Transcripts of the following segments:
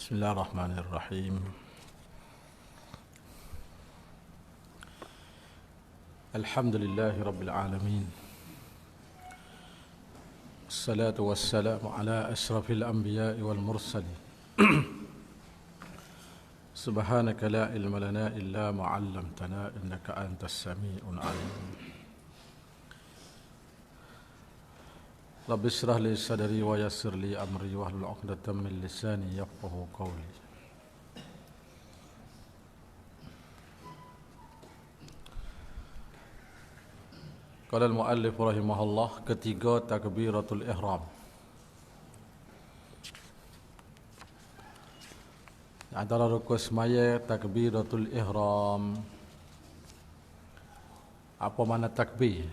بسم الله الرحمن الرحيم. الحمد لله رب العالمين، الصلاة والسلام على أشرف الأنبياء والمرسلين. سبحانك لا علم لنا إلا ما علمتنا إنك أنت السميع العليم. رب اشرح لي صدري ويسر لي أمري واحلل عقدة من لساني يفقهوا قولي. Qala al-muallif rahimahullah, ketiga takbiratul ihram. Antara rukun semaya takbiratul ihram. Apa makna takbir?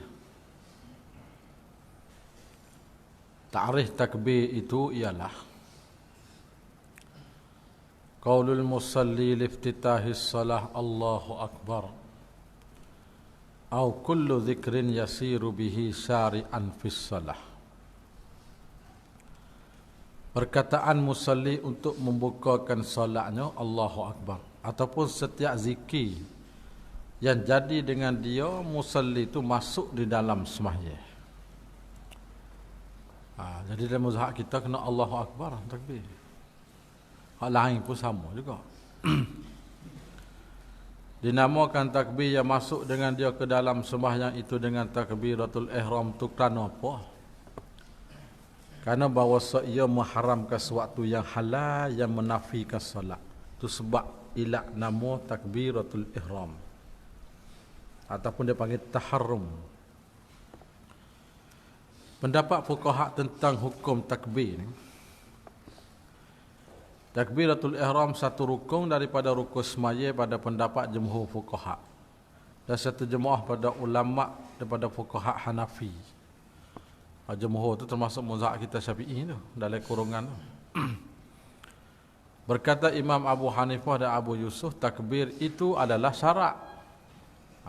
Ta'rif takbir itu ialah qaulul musalli liftitahis salah Allahu akbar au kullu dzikrin yasiru bihi syari'an fis salah. Perkataan musalli untuk membukakan solatnya Allahu akbar, ataupun setiap zikir yang jadi dengan dia musalli itu masuk di dalam sembahyang. Jadi dalam mazhab kita kena Allahu akbar takbir. Hak lain pun sama juga. Dinamakan takbir yang masuk dengan dia ke dalam sembahyang itu dengan takbiratul ihram tu kerana apa? Kerana bahawa ia mengharamkan sesuatu yang halal yang menafikan solat. Itu sebab ilah nama takbiratul ihram. Ataupun dia panggil taharrum. Pendapat fuqaha tentang hukum takbir ni, takbiratul ihram satu rukun daripada rukun semaya pada pendapat jumhur fuqaha, dan satu jemaah pada ulama daripada fuqaha Hanafi. Jumhur tu termasuk mazhab kita Syafi'i tu, dalam kurungan tu. Berkata Imam Abu Hanifah dan Abu Yusuf, takbir itu adalah syarat,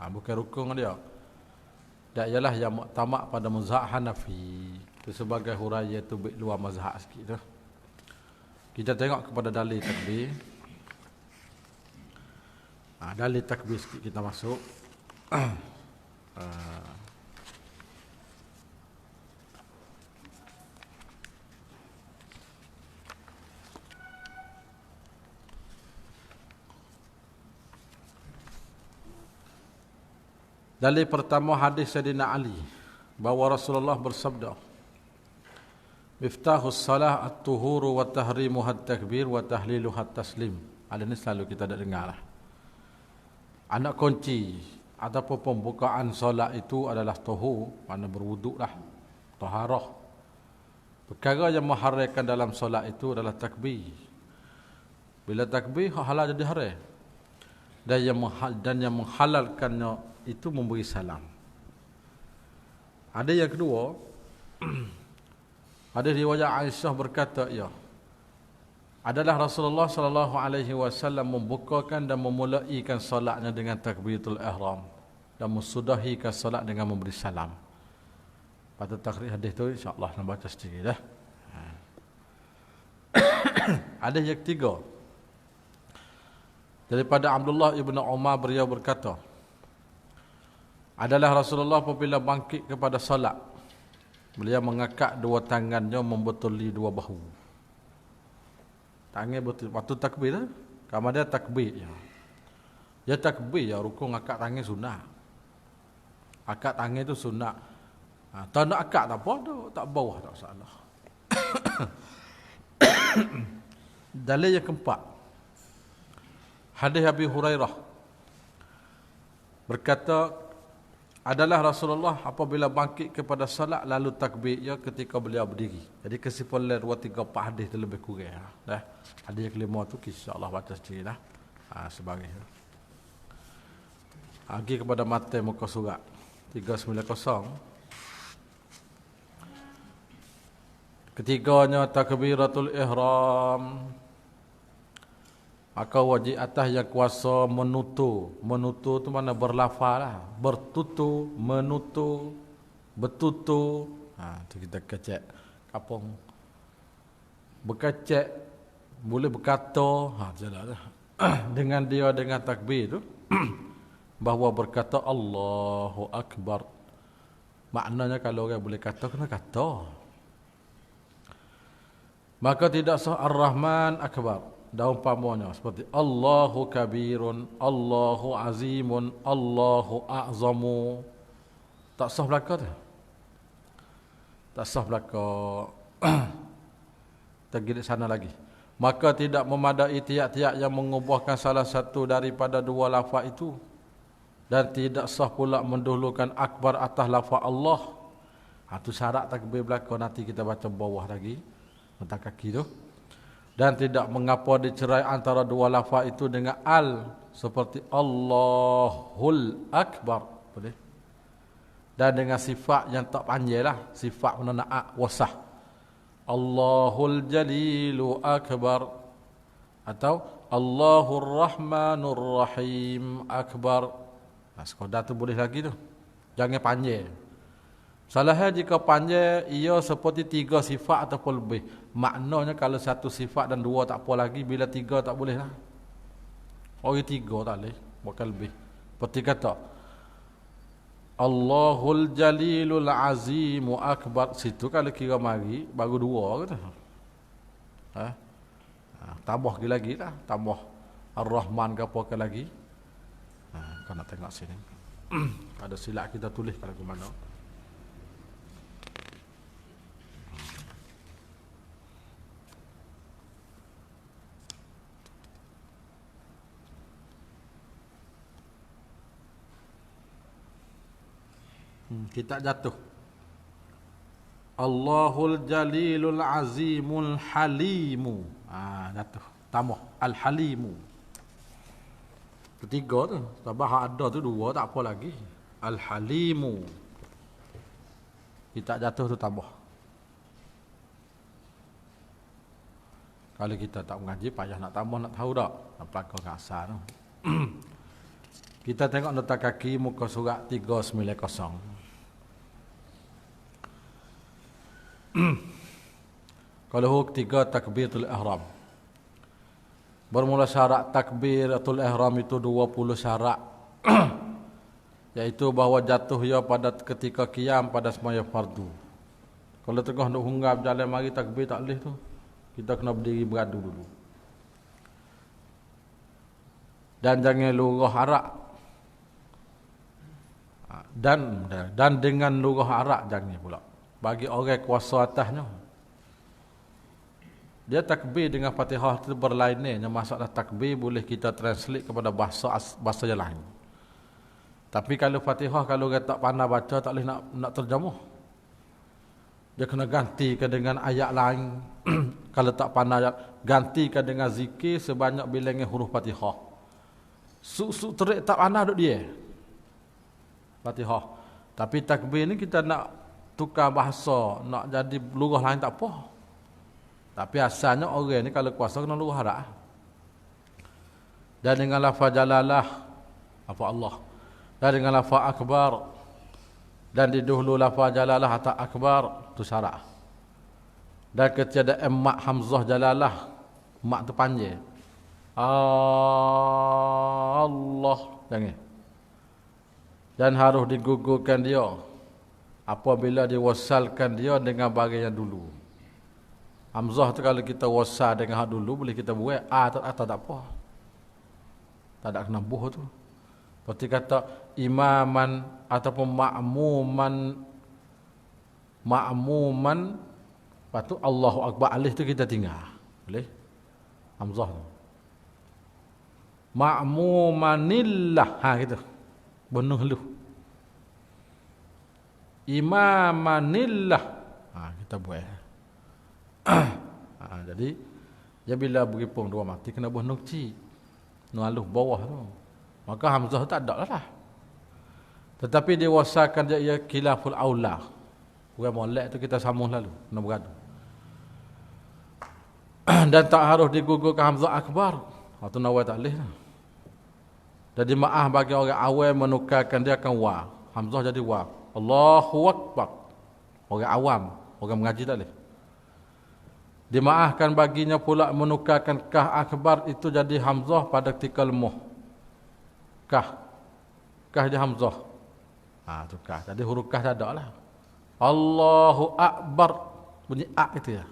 bukan rukun dia. Dan ialah yang muktamad pada mazhab Hanafi. Itu sebagai huraian tu luar mazhab sikit tu. Kita tengok kepada dalil takbir. Dalil takbir sikit kita masuk. Dalil pertama hadis Sayyidina Ali bahawa Rasulullah bersabda, miftahus salah at-tuhuru wa tahrimuha at-takbir wa tahliluha at-taslim. Ada ni selalu kita dah dengar lah. Anak kunci ataupun pembukaan solat itu adalah tuhur, mana berwuduk lah, taharah. Perkara yang mengharamkan dalam solat itu adalah takbir. Bila takbir halal jadi haram. Dan yang menghalalkannya itu memberi salam. Ada yang kedua, ada riwayat Aisyah berkata, ya, adalah Rasulullah sallallahu alaihi wasallam membukakan dan memulaikan solatnya dengan takbiratul ihram dan mensudahikan solat dengan memberi salam. Pada takrij hadis tu insya-Allah nak baca sedikit dah. Ada yang ketiga, daripada Abdullah ibn Umar, beliau berkata, adalah Rasulullah apabila bangkit kepada salat, beliau mengangkat dua tangannya membetuli dua bahu. Tangan betul waktu takbir tu, kamar dia takbir ya. Dia takbir ya, rukun angkat tangan sunat. Angkat tangan tu sunat. Tak nak angkat tak apa tu, tak bawah tak salah. Dalil yang keempat, hadis Abi Hurairah berkata, adalah Rasulullah apabila bangkit kepada salat lalu takbir ya ketika beliau berdiri. Jadi kesimpulan 2, 3, 4 hadis tu lebih kurang dah. Hadis yang kelima tu insya-Allah baca sedikit dah. Sebagai pergi kepada mata muka surat 390. Ketiganya takbiratul ihram. Maka wajib atas yang kuasa menutur. Menutur tu mana berlafaz lah. Bertutur, menutur, bertutur. Tu kita kecek kapung. Berkecek boleh berkata dengan dia dengan takbir tu bahawa berkata Allahu Akbar. Maknanya kalau orang boleh kata, kena kata. Maka tidak sah Ar-Rahman Akbar. Dan umpamanya seperti Allahu Kabirun, Allahu Azimun, Allahu A'zamu. Tak sah belaka tu. Tak sah belaka. Tergirit sana lagi. Maka tidak memadai tiap-tiap yang mengubahkan salah satu daripada dua lafaz itu. Dan tidak sah pula mendahulukan akbar atas lafaz Allah. Itu syarat takbir belaka, nanti kita baca bawah lagi. Letak kaki tu. Dan tidak mengapa dicerai antara dua lafaz itu dengan al. Seperti Allahul Akbar. Boleh. Dan dengan sifat yang tak panjang lah. Sifat menana'a wasah. Allahul Jalilu Akbar. Atau Allahur Rahmanur Rahim Akbar. Sekadar tu boleh lagi tu. Jangan panjang. Salahnya jika panjang, ia seperti tiga sifat ataupun lebih. Maknanya kalau satu sifat dan dua tak apa lagi, bila tiga tak boleh lah. Orang tiga tak boleh, bukan lebih. Seperti kata Allahul Jalilul Azimu Akbar. Situ kalau kira mari, baru dua kata. Tambah lagi lah. Tambah Ar-Rahman ke apa ke lagi. Kau nak tengok sini. Ada silap kita tulis kalau ke mana. Kita jatuh. Allahul Jalilul Azimul Halimu. Jatuh. Tambah Al-Halimu. Ketiga tu. Sebab ada tu dua, tak apa lagi. Al-Halimu. Kita jatuh tu tambah. Kalau kita tak mengaji, payah nak tambah, nak tahu tak? Nak pelakon kasar tu. Kita tengok nota kaki muka surat 390. Kalau huruf 3 takbiratul ihram. Bermula syarat takbiratul ihram itu 20 syarat. Iaitu bahawa jatuh ia pada ketika qiyam pada semaya fardu. Kalau tengah nak hunggap jalan mari takbir tak boleh tu. Kita kena berdiri beradu dulu. Dan jangan lurah arak. Dan dengan lurah arak jangan pula. Bagi orang kuasa atasnya. Dia takbir dengan Fatihah itu berlainan. Yang masalah takbir boleh kita translate kepada bahasa yang lain. Tapi kalau Fatihah, kalau orang tak pandai baca, tak boleh nak terjemah. Dia kena gantikan dengan ayat lain. Kalau tak pandai ayat, gantikan dengan zikir sebanyak bilangnya huruf Fatihah. Suk-suk terik tak pandai duk dia. Fatihah. Tapi takbir ni kita nak tukar bahasa, nak jadi lurah lain tak apa. Tapi asalnya orang ni kalau kuasa kena lurah dah. Dan dengan lafaz jalalah, lafaz Allah. Dan dengan lafaz akbar. Dan di dahulu lafaz jalalah atau akbar, tu syarat. Dan ketiada mak hamzah jalalah, mak tu panjang. Allah, jangan. Dan harus digugurkan dia apabila diwasalkan dia dengan bagian yang dulu. Hamzah tu kalau kita wasal dengan hak dulu boleh kita buat tak apa. Tak ada kena buh tu. Seperti kata imaman ataupun ma'muman lepas tu Allahu Akbar alif tu kita tinggal. Boleh? Hamzah tu. Ma'mumanillah gitu. Benuh lu. Imamanillah. Kita buat. Jadi ya bila beripung dua mati kena buh nukci. Nu aluf bawah tu. Maka hamzah tak ada lah. Tetapi dia wasakan dia ia khilaful aula. Orang molek tu kita sambung lalu, kena beradu. Dan tak harus digugurkan hamzah akbar. Atau nawai tak boleh lah. Jadi maaf bagi orang awam menukarkan dia akan wa. Hamzah jadi wa. Allahu Akbar. Orang awam, orang mengaji tak boleh. Dimaafkan baginya pula menukarkan kah akbar itu jadi hamzah pada ketika lemah. Kah dia hamzah. Tu kah. Jadi huruf kah tak ada lah. Allahu akbar. Bunyi a itu ya.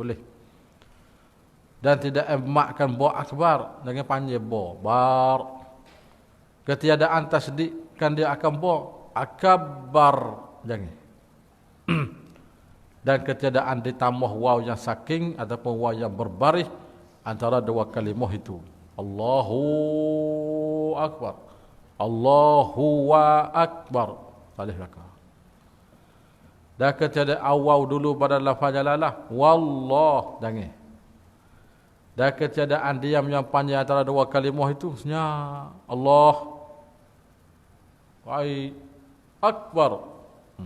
Boleh. Dan tidak emakkan ba akbar dengan panjang ba. Bar. Ketiadaan tasdik kan dia akan ba akbar. Jangan. Dan ketiadaan ditambah waw yang saking ataupun waw yang berbaris antara dua kalimah itu. Allahu akbar. Allahu wa akbar. Salih laka. Dan ketiadaan waw dulu pada lafaz jalalah. Wallah. Jangan. Dan ketiadaan diam yang panjang antara dua kalimah itu. Allah. Wai akbar.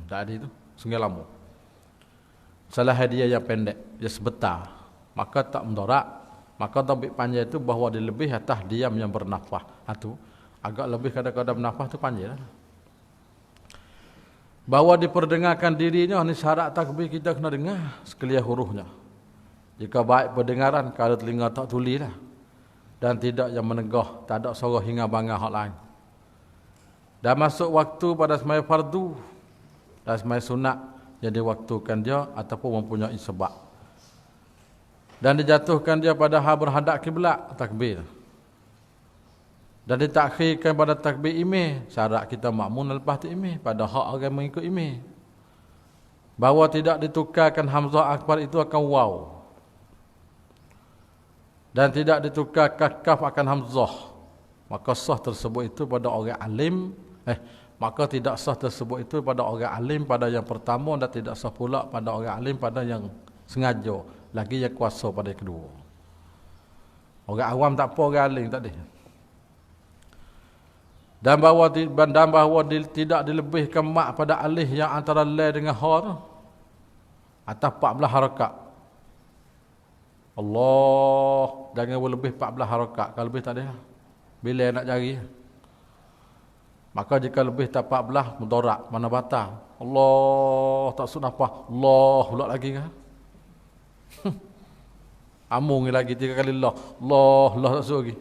Tak ada itu. Sungai lama. Salah hadiah yang pendek, dia sebentar, maka tak mendorak. Maka tabik panjang itu bahawa dia lebih atas diam yang bernafas. Itu agak lebih kadang-kadang bernafas itu panjang. Bahawa diperdengarkan dirinya, ini syarat takbir kita kena dengar sekalian hurufnya. Jika baik pendengaran, kalau telinga tak tuli lah. Dan tidak yang menegah, tak ada suara hingga bangga hak lain. Dan masuk waktu pada semaya fardu dan semaya sunat, jadi waktukan dia ataupun mempunyai sebab. Dan dijatuhkan dia pada hal berhadap kiblat takbir. Dan ditakhirkan pada takbir imam, syarat kita makmun lepas tu imam pada hak orang mengikut imam. Bahawa tidak ditukarkan hamzah akbar itu akan waw. Dan tidak ditukar kaf akan hamzah. Maka sah tersebut itu pada orang alim. Maka tidak sah tersebut itu pada orang alim pada yang pertama dan tidak sah pula pada orang alim pada yang sengaja. Lagi yang kuasa pada yang kedua. Orang awam tak apa, orang alim tak ada. Dan bahawa tidak dilebihkan mak pada alih yang antara la dengan ha tu. Atas 14 harakat. Allah. Jangan lebih 14 harakat. Kalau lebih tak ada. Bila nak cari. Maka jika lebih tak 14 mudarat mana batal. Allah tak sunat apa. Allah pula lagi kan. Amung lagi 3 kali Allah. Allah tak suruh lagi.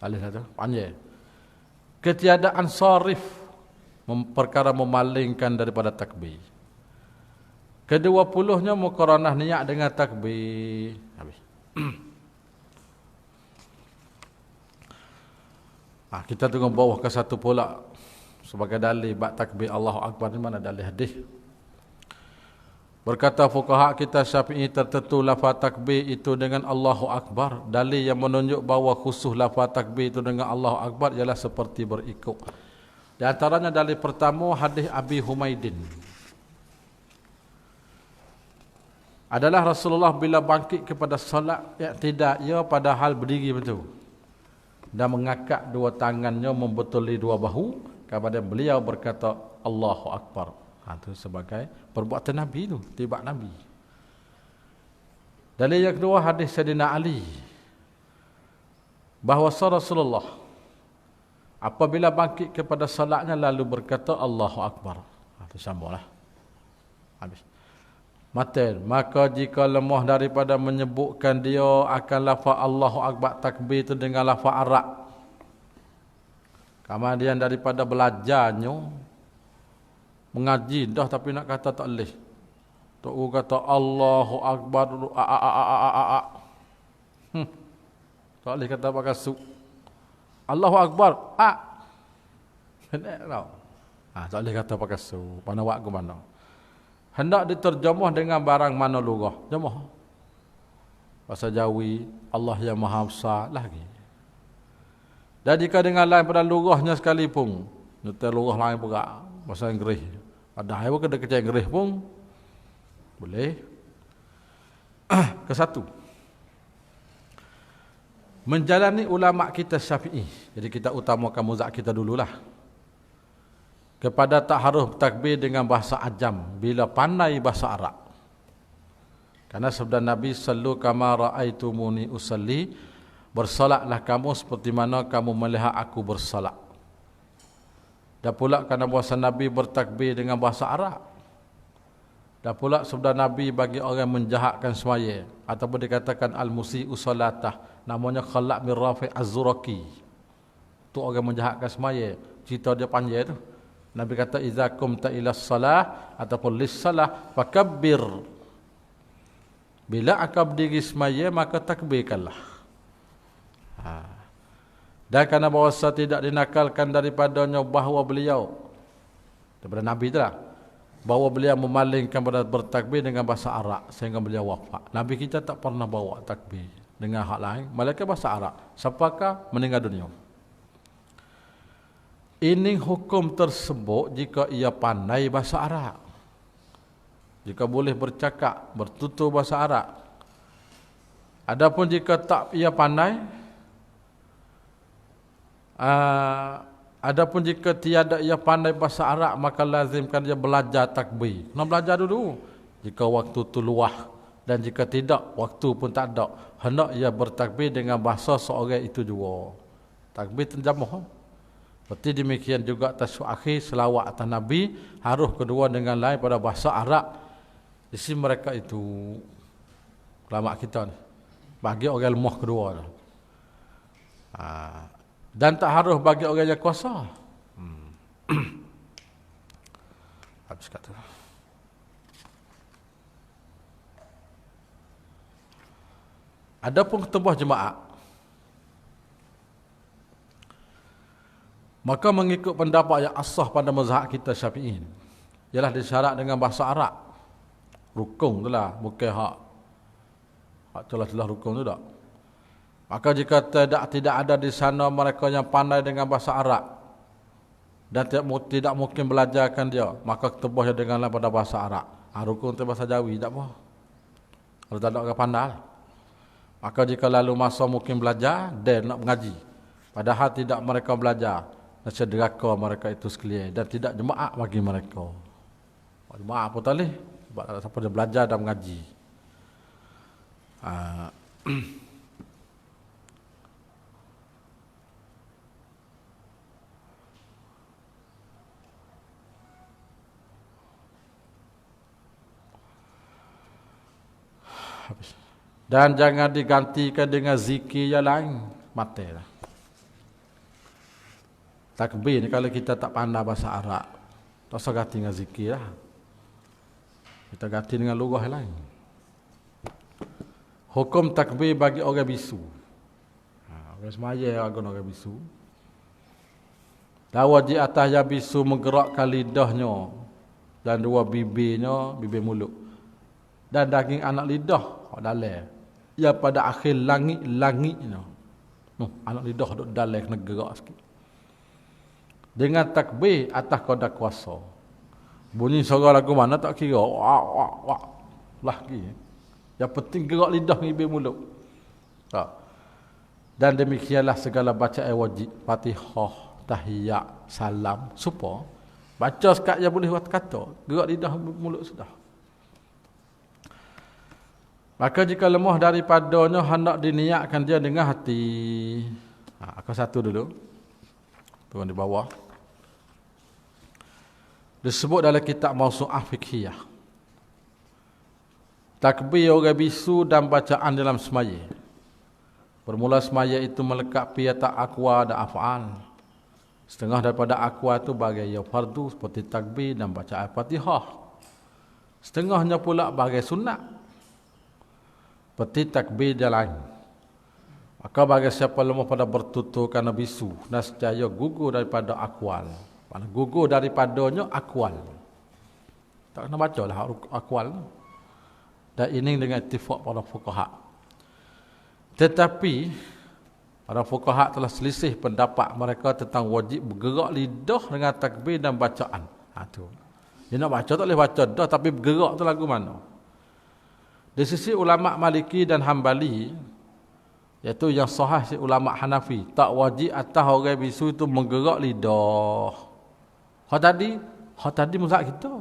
Alih satu panjang. Ketiadaan sarif perkara memalingkan daripada takbir. Kedua-puluhnya muqaranah niat dengan takbir. Habis. Kita tengok bawah ke satu pula sebagai dalil bab takbir Allahu Akbar di mana dalil hadis. Berkata fuqaha kita Syafi'i tertentu lafaz takbir itu dengan Allahu Akbar. Dalil yang menunjuk bahawa khusus lafaz takbir itu dengan Allahu Akbar ialah seperti berikut. Di antaranya dalil pertama hadis Abi Humaidin. Adalah Rasulullah bila bangkit kepada solat i'tidal ia pada hal berdiri betul. Dan mengangkat dua tangannya membetuli dua bahu kepada beliau berkata Allahu Akbar. Itu sebagai perbuatan Nabi itu, tibak Nabi. Dalil yang kedua hadis Sayyidina Ali bahawa Rasulullah apabila bangkit kepada salatnya lalu berkata Allahu Akbar. Itu sambunglah. Habis. Maka jika lemah daripada menyebutkan dia akan lafaz Allahu Akbar takbir itu dengan lafaz Arab. Kemudian daripada belajarnya mengaji dah tapi nak kata tak boleh. Tok kata Allahu Akbar tak boleh kata pakai su. Allahu Akbar tak boleh kata pakai su. Mana wak ke mana? Hendak diterjemah dengan barang mana lugah. Jemah. Bahasa Jawi, Allah yang Maha Besar lagi. Dan jika dengan lain pada lugahnya sekalipun, nyetel lugah lain pula, bahasa Inggeris. Ada yang kena kerja Inggeris pun, boleh. Kesatu. Menjalani ulama kita Syafi'i. Jadi kita utamakan mazhab kita dululah. Kepada tak harus takbir dengan bahasa ajam bila pandai bahasa Arab. Karena sabda Nabi sallu kama raaitumuni usalli, bersolatlah kamu seperti mana kamu melihat aku bersolat. Dan pula kerana bahasa Nabi bertakbir dengan bahasa Arab. Dan pula sabda Nabi bagi orang menjahatkan semaya ataupun dikatakan al-musi'u salatah, namanya Khalaq bin Rafi' Az-Zuraki. Tu orang menjahatkan semaya, cerita dia panjang tu. Nabi kata iza qumta ila salah ataupun lis salah fakabbir. Bila akab diri semaya maka takbirkanlah. Dan kerana bahasa tidak dinakalkan daripadanya bahawa beliau daripada Nabi itulah, bahawa beliau memalingkan pada bertakbir dengan bahasa Arab sehingga beliau wafat. Nabi kita tak pernah bawa takbir dengan hak lain, melainkan bahasa Arab. Sampakah meninggal dunia. Ini hukum tersebut jika ia pandai bahasa Arab. Jika boleh bercakap, bertutur bahasa Arab. Adapun jika tak ia pandai, adapun jika tiada ia pandai bahasa Arab, maka lazimkan dia belajar takbir. Kena belajar dulu. Jika waktu tu luah, dan jika tidak, waktu pun tak ada, hendak ia bertakbir dengan bahasa seorang itu juga. Takbir terjemah. Seperti demikian juga tasyahud akhir, selawat atas Nabi, harus kedua dengan lain pada bahasa Arab. Di sini mereka itu ulama kita ni, bagi orang lemah kedua tu. Dan tak harus bagi orang yang kuasa. Habis kata. Adapun ketembah jemaah, maka mengikut pendapat yang asah pada mazhab kita Syafi'i, ialah disyarat dengan bahasa Arab. Rukun tu lah, bukan hak celah-celah rukun tu tak. Maka jika tidak ada di sana mereka yang pandai dengan bahasa Arab dan tidak mungkin belajarkan dia, maka ketebahnya denganlah pada bahasa Arab. Rukun tu bahasa Jawi tak apa. Kalau tak ada orang pandai, maka jika lalu masa mungkin belajar, dan nak mengaji, padahal tidak mereka belajar, nasib deraka mereka itu sekalian dan tidak jemaah bagi mereka. Jemaah apa talih? Sebab tak ada siapa dia belajar dan mengaji. Dan jangan digantikan dengan zikir yang lain, matilah. Takbir ni kalau kita tak pandai bahasa Arab, tak usah ganti dengan zikir lah. Kita ganti dengan lugah yang lain. Hukum takbir bagi orang bisu. Orang semaya orang bisu. Dan wajib atas yang bisu menggerakkan lidahnya dan dua bibirnya, bibir mulut, dan daging anak lidah dalam. Ya pada akhir langit-langitnya. Anak lidah duduk dalam kena gerak sikit. Dengan takbir atas kadar kuasa. Bunyi suara lagu mana tak kira. Wak. Lagi. Yang penting gerak lidah bibir mulut. Tak. Dan demikianlah segala bacaan wajib. Fatihah, tahiyat, salam, supaya baca sekat yang boleh buat kata. Gerak lidah mulut sudah. Maka jika lemah daripadanya, hendak diniatkan dia dengan hati. Aku satu dulu. Turun di bawah. Disebut dalam kitab Mawsu'ah Fiqhiyah. Takbir orang bisu dan bacaan dalam semaya. Bermula semaya itu melekat piata aqwa dan af'al. Setengah daripada aqwa itu bagai ya fardu seperti takbir dan bacaan Fatihah. Setengahnya pula bagai sunat, seperti takbir dia lain. Maka bagi siapa lemah pada bertutur kerana bisu, nescaya gugur daripada akwal. Mana gugur daripadanya akwal. Tak kena baca lah akwal. Dan ini dengan ittifaq para fuqaha. Tetapi para fuqaha telah selisih pendapat mereka tentang wajib bergerak lidah dengan takbir dan bacaan. Tu. Dia nak baca tak boleh baca dah, tapi bergerak tu lagu mana? Di sisi ulama Maliki dan Hambali, iaitu yang sahih si ulama Hanafi, tak wajib atas orang bisu itu menggerak lidah. Hak tadi mazhab kita.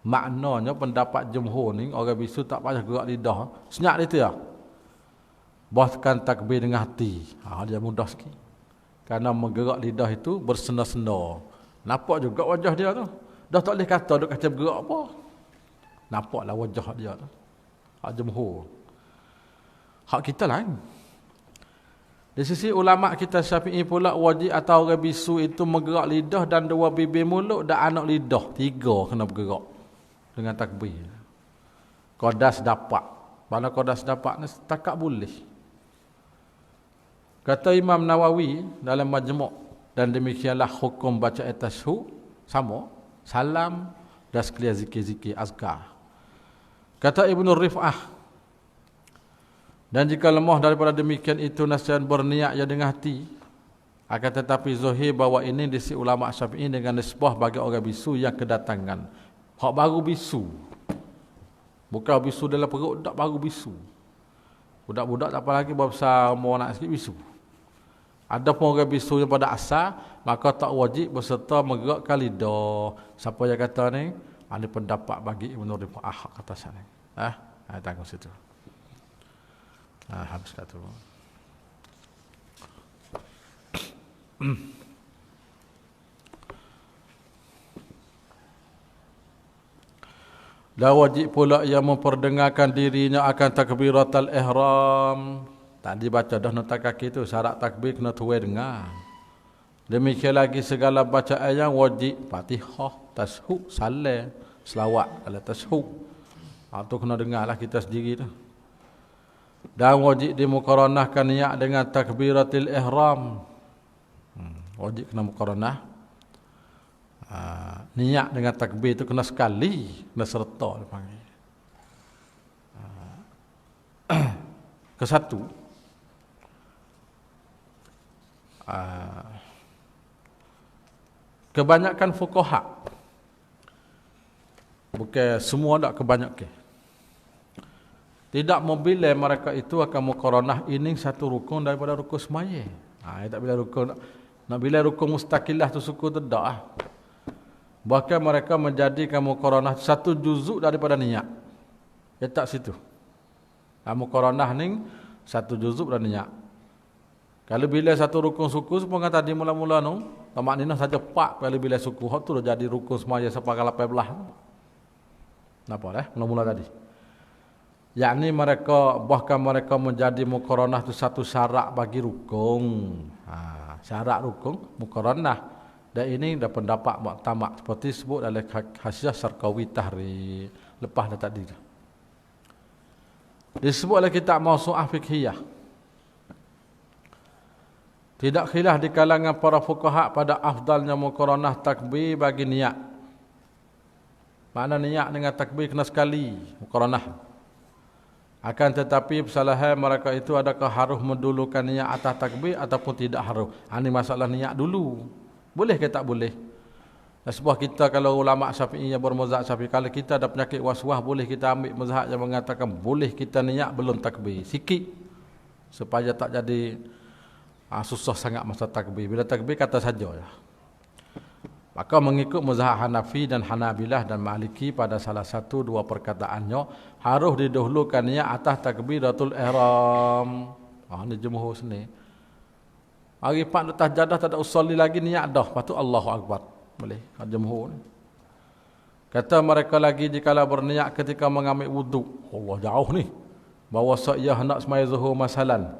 Maknanya pendapat jumhur ni orang bisu tak payah gerak lidah. Senyap dia tu ya. Bahkan takbir dengan hati. Dia mudah sikit. Kerana menggerak lidah itu bersenda-senda. Nampak juga wajah dia tu. Dah tak boleh kata duk kata bergerak apa. Nampaklah wajah dia tu. Hak jumhur. Hak kita lain. Di sisi ulama kita Syafi'i pula wajib atau orang bisu itu menggerak lidah dan dua bibir mulut dan anak lidah. 3 kena bergerak dengan takbir. Qadas dapat. Mana qadas dapat ni setakat boleh. Kata Imam Nawawi dalam Majmu' dan demikianlah hukum baca tashahhud sama, salam dan sekalian zikir-zikir azkar. Kata Ibnu Rif'ah, dan jika lemah daripada demikian itu nasihat berniat ya dengan hati. Akan tetapi zahir bahawa ini disi ulama Syafi'i dengan nisbah bagi orang bisu yang kedatangan. Hak baru bisu. Bukan bisu dalam perut, tak baru bisu. Budak-budak tak apa lagi besar mau nak sikit bisu. Ada pun orang bisu yang pada asal, maka tak wajib berserta menggerakkan lidah. Siapa yang kata ni? Ada pendapat bagi Ibnu Rif'ah kata sana. Tanggung situ. Habis kata. Dan wajib pula ia memperdengarkan dirinya akan takbiratul ihram. Tadi baca dah nota kaki tu syarat takbir kena tuai dengar. Demikian lagi segala bacaan yang wajib, Fatihah, tashahhud, salam, selawat kalau tashahhud. Tu kena dengarlah kita sendiri tu. Dan wajib dimuqaranahkan niat dengan takbiratul ihram. Wajib kena muqaranah. Niat dengan takbir tu kena sekali, kena serta dia panggil. Kesatu. Kebanyakan fuqaha, bukan semua tak kebanyakan, tidak memilih mereka itu akan muqaranah ini satu rukun daripada rukun semaya. Tak bila rukun nak bila rukun mustaqilah tu suku tu tak. Bahkan mereka menjadikan muqaranah satu juzuk daripada niat. Tak situ. Muqaranah ni satu juzuk dan niat. Kalau bila satu rukun suku sepengah tadi mula-mula tu, tamak ninah saja pak kalau bila suku hak tu dah jadi rukun semaya sepakai 18. Napa dah mula-mula tadi. Yakni mereka bahkan mereka menjadi muqaranah tu satu syarat bagi rukun. Syarat rukun muqaranah. Dan ini dah pendapat muktamad seperti sebut dalam Hasyiah Syarqawi Tahrir. Lepas dah tadi tu. Disebut oleh kitab Mawsu'ah Fiqhiyah. Tidak khilaf di kalangan para fuqaha pada afdalnya muqaranah takbir bagi niat. Makna niat dengan takbir kena sekali muqaranah. Akan tetapi kesalahan mereka itu adakah harus mendulukan niat atas takbir ataupun tidak harus. Ini masalah niat dulu. Boleh ke tak boleh? Sebab kita kalau ulama Syafi'i yang bermazhab Syafi'i, kalau kita ada penyakit waswas, boleh kita ambil mazhab yang mengatakan boleh kita niat belum takbir. Sikit. Supaya tak jadi susah sangat masa takbir. Bila takbir kata saja. Maka mengikut mazhab Hanafi dan Hanabilah dan Maliki pada salah satu dua perkataannya harus didahulukan niat atas takbiratul ihram. Ini jumhur sini. Hari Pak letas jadah tak ada usolli lagi niat dah. Lepas tu Allahu Akbar. Boleh. Jumhur. Kata mereka lagi jikalau berniat ketika mengambil wuduk. Allah jauh ni. Bahawa ia hendak semaya zuhur masalan.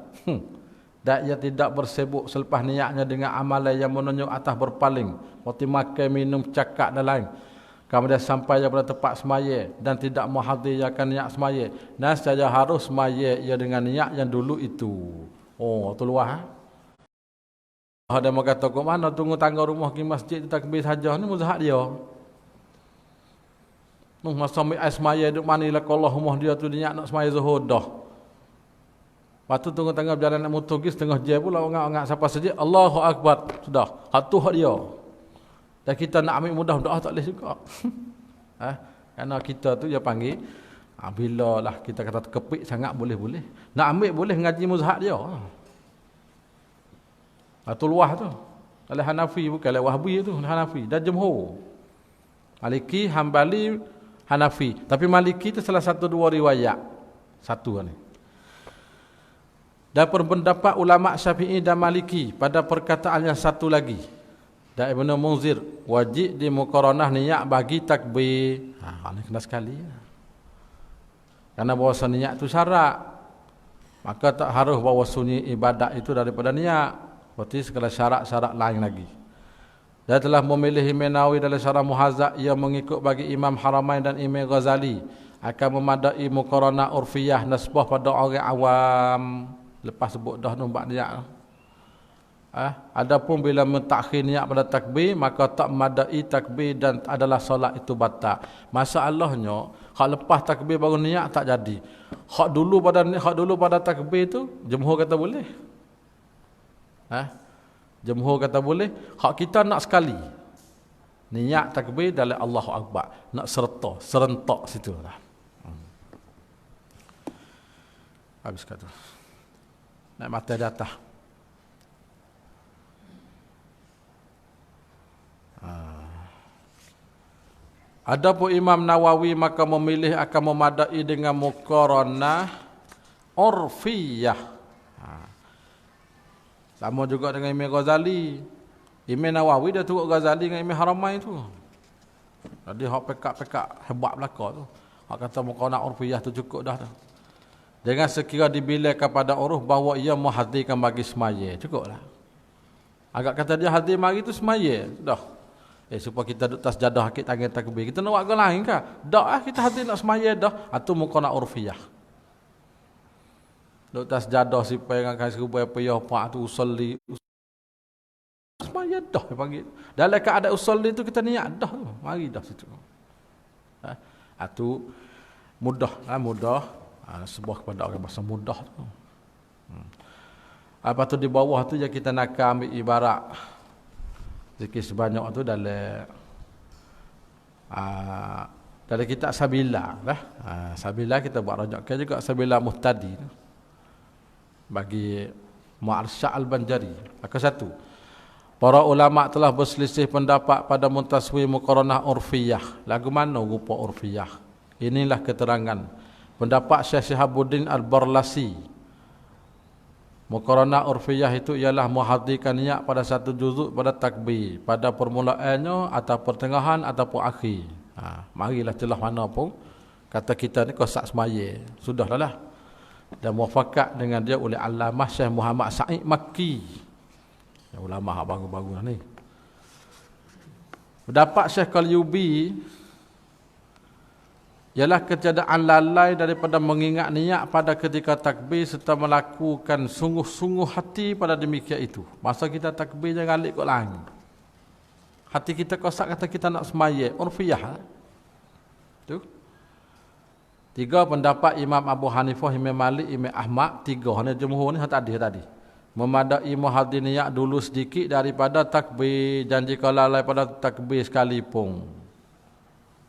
Dan ia tidak bersibuk selepas niatnya dengan amalan yang menunjuk atas berpaling. Seperti makan, minum, cakap dan lain. Kemudian sampai pada tempat semaya dan tidak menghadirkan niat semaya. Dan saja harus semaya ia dengan niat yang dulu itu. Tu luar. Ada yang kata, kok mana tunggu tangga rumah ke masjid takbir saja. Ini mazhab dia. Masa ambil air semaya duduk manilah kalau rumah dia tu niat nak semaya zuhur dah. Lepas tu tunggu tengah berjalan nak motor pergi setengah jam pula orang-orang siapa saja Allahu Akbar. Sudah. Hatu hak dia. Dan kita nak ambil mudah doa tak boleh juga. Kerana kita tu dia panggil bila lah kita kata kepik sangat boleh-boleh. Nak ambil boleh ngaji mazhab dia. Tu luah tu. Oleh Hanafi bukan oleh Wahbi tu, Hanafi dan jumhur. Maliki, Hambali, Hanafi. Tapi Maliki tu salah satu dua riwayat. Satu ni. Dan pendapat ulama Syafi'i dan Maliki pada perkataan yang satu lagi. Dan Ibnu Munzir wajib di muqaranah niat bagi takbir. Ini kena sekali. Karena bahawa niat itu syarat. Maka tak harus bahawa sunyi ibadat itu daripada niat. Seperti segala syarat-syarat lain lagi. Dia telah memilih Imam Nawawi dalam Syarah Muhazzab, ia mengikut bagi Imam Haramain dan Imam Ghazali akan memadai muqaranah urfiyah nasbah pada orang awam. Lepas sebut dah nombak niat. Adapun bila mentakhir niat pada takbir, maka tak memadai takbir dan adalah solat itu batal. Masalahnya, hak lepas takbir baru niat tak jadi. Hak dulu pada takbir tu jumhur kata boleh. Jumhur kata boleh. Hak kita nak sekali. Niat takbir dalam Allahu Akbar. Nak serentak situ lah. Habis kata. Nak mata di atas. Adapun Imam Nawawi maka memilih akan memadai dengan muqaranah urfiyah. Sama juga dengan Imam Ghazali. Imam Nawawi dia turut Ghazali dengan Imam Haramain tu. Jadi hak pekak-pekak hebat belaka tu. Hak kata muqaranah urfiyah tu cukup dah tu. Jangan sekira dibilai kepada uruf bahawa ia menghadirkan bagi semaya. Cukuplah. Agak kata dia hadir mari tu semaya. Dah. Supaya kita duduk tas jadah hakik tangan takbir. Kita nak buat ke lain kah? Dah kita hadir nak semaya dah. Itu muqaranah urfiyah. Duduk tas jadah sipai dengan kasih rubah payah pak tu usolli. Semaya dah dia panggil. Dalam keadaan usolli tu kita niat dah tu. Mari dah situ. Itu mudah. Sebuah kepada orang bahasa mudah tu. Apa tu di bawah tu je kita nak ambil ibarat zikir sebanyak tu dalam kitab Sabila lah. Sabila kita buat rajukkan juga Sabila Muhtadi tu. Bagi Mu'arsyad Al-Banjari. Maka satu, para ulama telah berselisih pendapat pada muntaswi muqaranah urfiyah. Lagu mana rupa urfiyah? Inilah keterangan pendapat Syekh Syihabuddin Al-Barlasi. Muqaranah urfiyah itu ialah menghadirkan niat pada satu juzuk pada takbir, pada permulaannya atau pertengahan ataupun akhir. Marilah celah mana pun kata kita ni kosak semaya. Sudahlah lah. Dan muafakat dengan dia oleh Allamah Syekh Muhammad Sa'id Makki. Ulama baru-baru ni. Pendapat Syekh Qalyubi ialah ketiadaan lalai daripada mengingat niat pada ketika takbir serta melakukan sungguh-sungguh hati pada demikian itu. Masa kita takbir jangan alik kot lain. Hati kita kosak kata kita nak semaya. Urfiyah. Tu. Tiga pendapat Imam Abu Hanifah, Imam Malik, Imam Ahmad. Tiga. Ini jumhur ni tadi. Memadai muhaddir niat dulu sedikit daripada takbir. Dan jika lalai pada takbir sekalipun.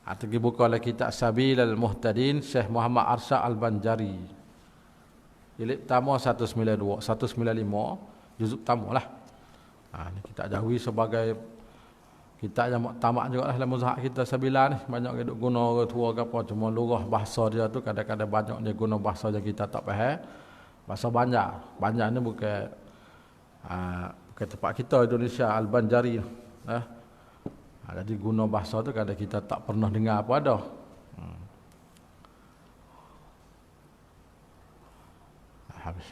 Atau dibuka oleh kitab Sabil Al-Muhtadin Syekh Muhammad Arsyad Al-Banjari. Jilid pertama 192, 195 juzuk pertama lah. Ni kitab Jawi sebagai kitab yang muktamad juga lah dalam mazhab kita Sabila ni. Banyak dia duk guna orang tua ke apa, cuma lurah bahasa dia tu kadang-kadang banyak dia guna bahasa yang kita tak faham. Bahasa Banjar ni bukan tempat kita Indonesia Al-Banjari. Jadi guna bahasa tu kadang kita tak pernah dengar apa ada. Habis.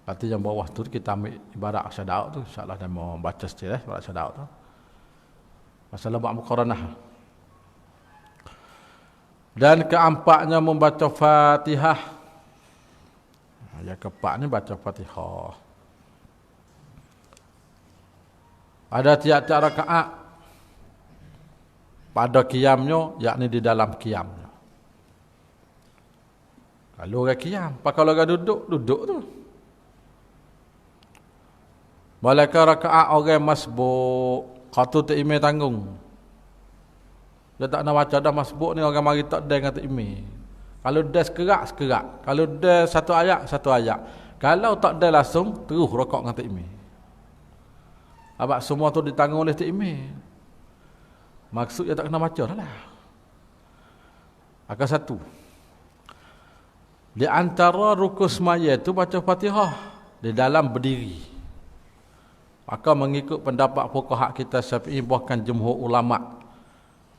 Berarti yang bawah tu kita ambil ibarat syadaut tu. InsyaAllah dah mau baca sikit ibarat syadaut tu. Masalah bab muqaranah. Dan keempatnya membaca Fatihah. Yang keempat ni baca Fatihah. Ada tiap-tiap rakaat pada qiyamnya, yakni di dalam qiyamnya. Kalau orang qiyam, kalau orang duduk tu. Malaikat rakaat orang masbuk, kata tak imam tanggung. Dia tak nak baca dah masbuk ni orang mari tak dan kata imam. Kalau dia sekerak. Kalau dia satu ayat. Kalau tak ada langsung, terus rakaat dengan tak imam. Abang semua tu ditanggung oleh tak imam. Maksud dia tak kena baca dah lah. Akan satu. Di antara rukun semaya itu baca Fatihah di dalam berdiri. Maka mengikut pendapat fuqaha kita Syafi'i bahkan jumhur ulama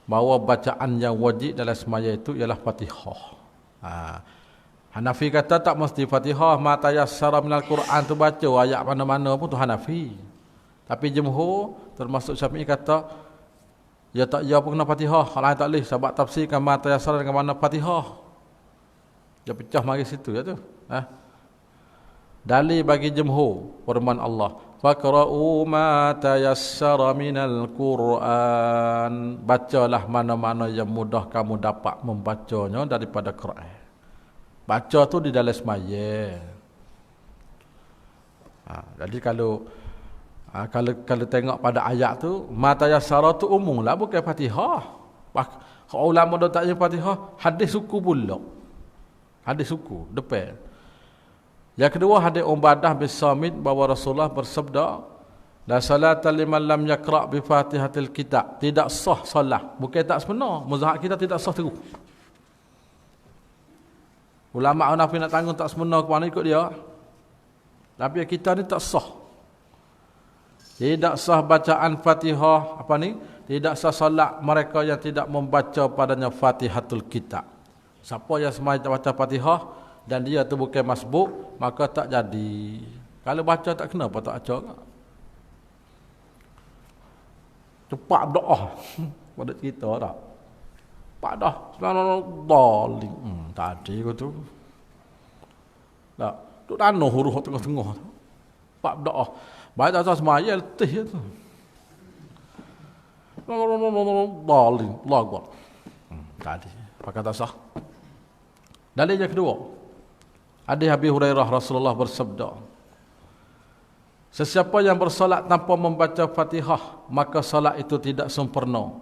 bahawa bacaan yang wajib dalam semaya itu ialah Fatihah. Hanafi kata tak mesti Fatihah, ma tayassara minal Quran tu baca ayat mana-mana pun tu Hanafi. Tapi jumhur termasuk Syafi'i kata ya pun kena Fatihah, hal lain tak boleh sebab tafsirkan ma tayassara dengan mana Fatihah. Dia pecah mari situ ya tu. Dalil bagi jumhur firman Allah, faqra'u ma tayassara minal Quran. Bacalah mana-mana yang mudah kamu dapat membacanya daripada Quran. Baca tu di dalam semaya. Jadi kalau tengok pada ayat tu, ma tayassara tu umum lah, bukan Fatihah. Kalau ulama dah tak Fatihah, hadis suku pula. Hadis suku depan. Yang kedua, hadis Ubadah bin Samit bahawa Rasulullah bersabda, la salata liman lam yaqra' bi Fatihatil Kitab. Tidak sah solat, bukan tak sebenar. Mazhab kita tidak sah terus. Ulama Hanafi nak tanggung tak sebenar ke mana ikut dia. Tapi kita ni tak sah. Tidak sah bacaan Fatihah tidak sah solat mereka yang tidak membaca padanya Fatihatul Kitab. Siapa yang semai tak baca Fatihah dan dia tu bukan masbuk, maka tak jadi. Kalau baca tak kena apa tak baca. Cepat doa. Pada cerita tak. Cepat dah. Daling. Tadi kau tu. Tak. Tu dano huruf tengah-tengah. Cepat doa. Baik tak tahu semaya letih tu. Daling. Lagu. Tadi. Pakai tak sah. Dalil yang kedua. Hadis Abi Hurairah Rasulullah bersabda, sesiapa yang bersolat tanpa membaca Fatihah, maka solat itu tidak sempurna.